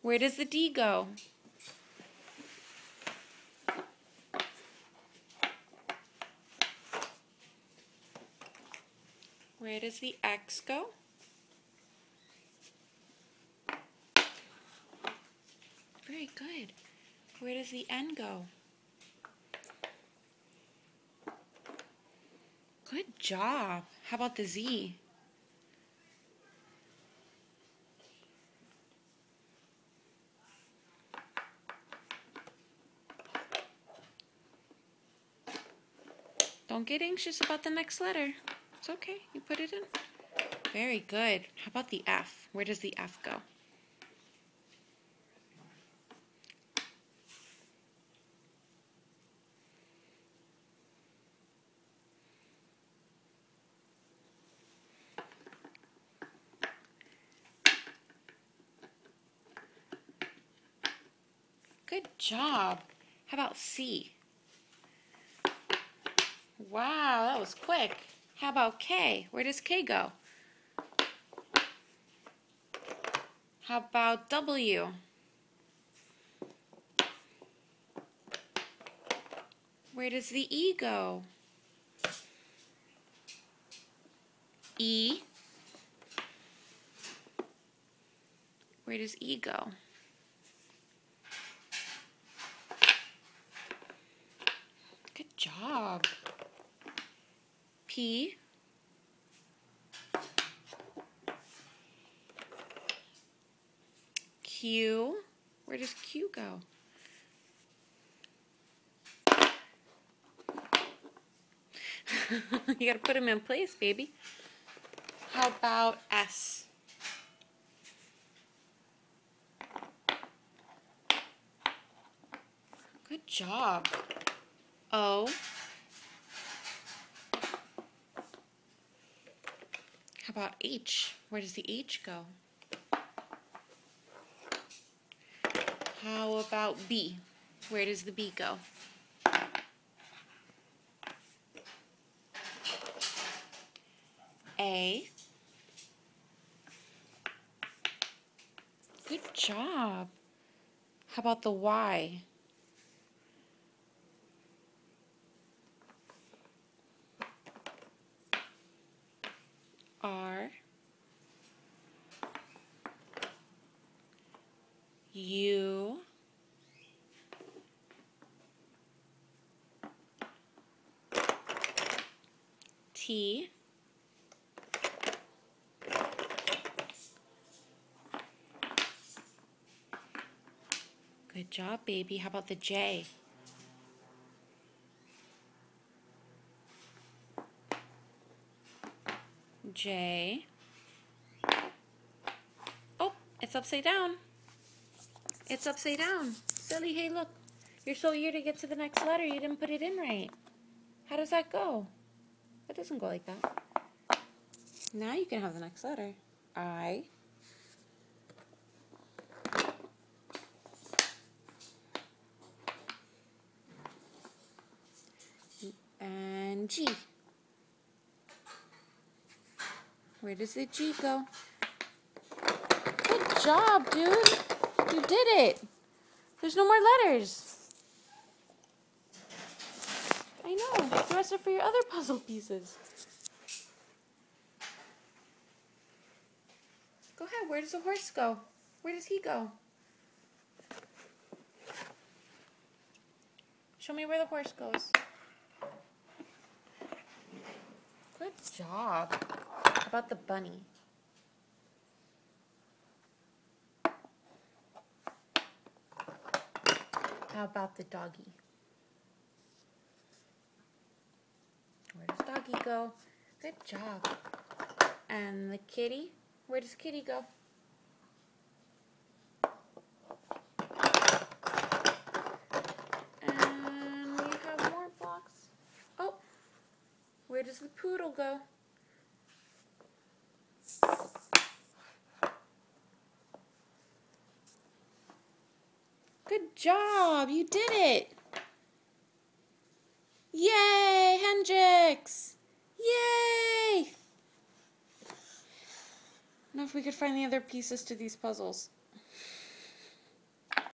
Where does the D go? Where does the X go? Very good. Where does the N go? Good job. How about the Z? Don't get anxious about the next letter. It's okay. You put it in. Very good. How about the F? Where does the F go? Good job. How about C? Wow, that was quick. How about K? Where does K go? How about W? Where does the E go? E? Where does E go? Good job. P? Q? Where does Q go? You gotta put them in place, baby. How about S? Good job. O? How about H? Where does the H go? How about B? Where does the B go? A? Good job. How about the Y? R? U? T? Good job, baby. How about the J? J. Oh, it's upside down. It's upside down. Silly, hey, look. You're so eager to get to the next letter, you didn't put it in right. How does that go? That doesn't go like that. Now you can have the next letter. I. And G. Where does the G go? Good job, dude. You did it. There's no more letters. I know. The rest are for your other puzzle pieces. Go ahead. Where does the horse go? Where does he go? Show me where the horse goes. Good job. How about the bunny? How about the doggy? Where does doggy go? Good job. And the kitty? Where does kitty go? And we have more blocks. Oh, where does the poodle go? Good job! You did it! Yay, Hendrix! Yay! Now if we could find the other pieces to these puzzles.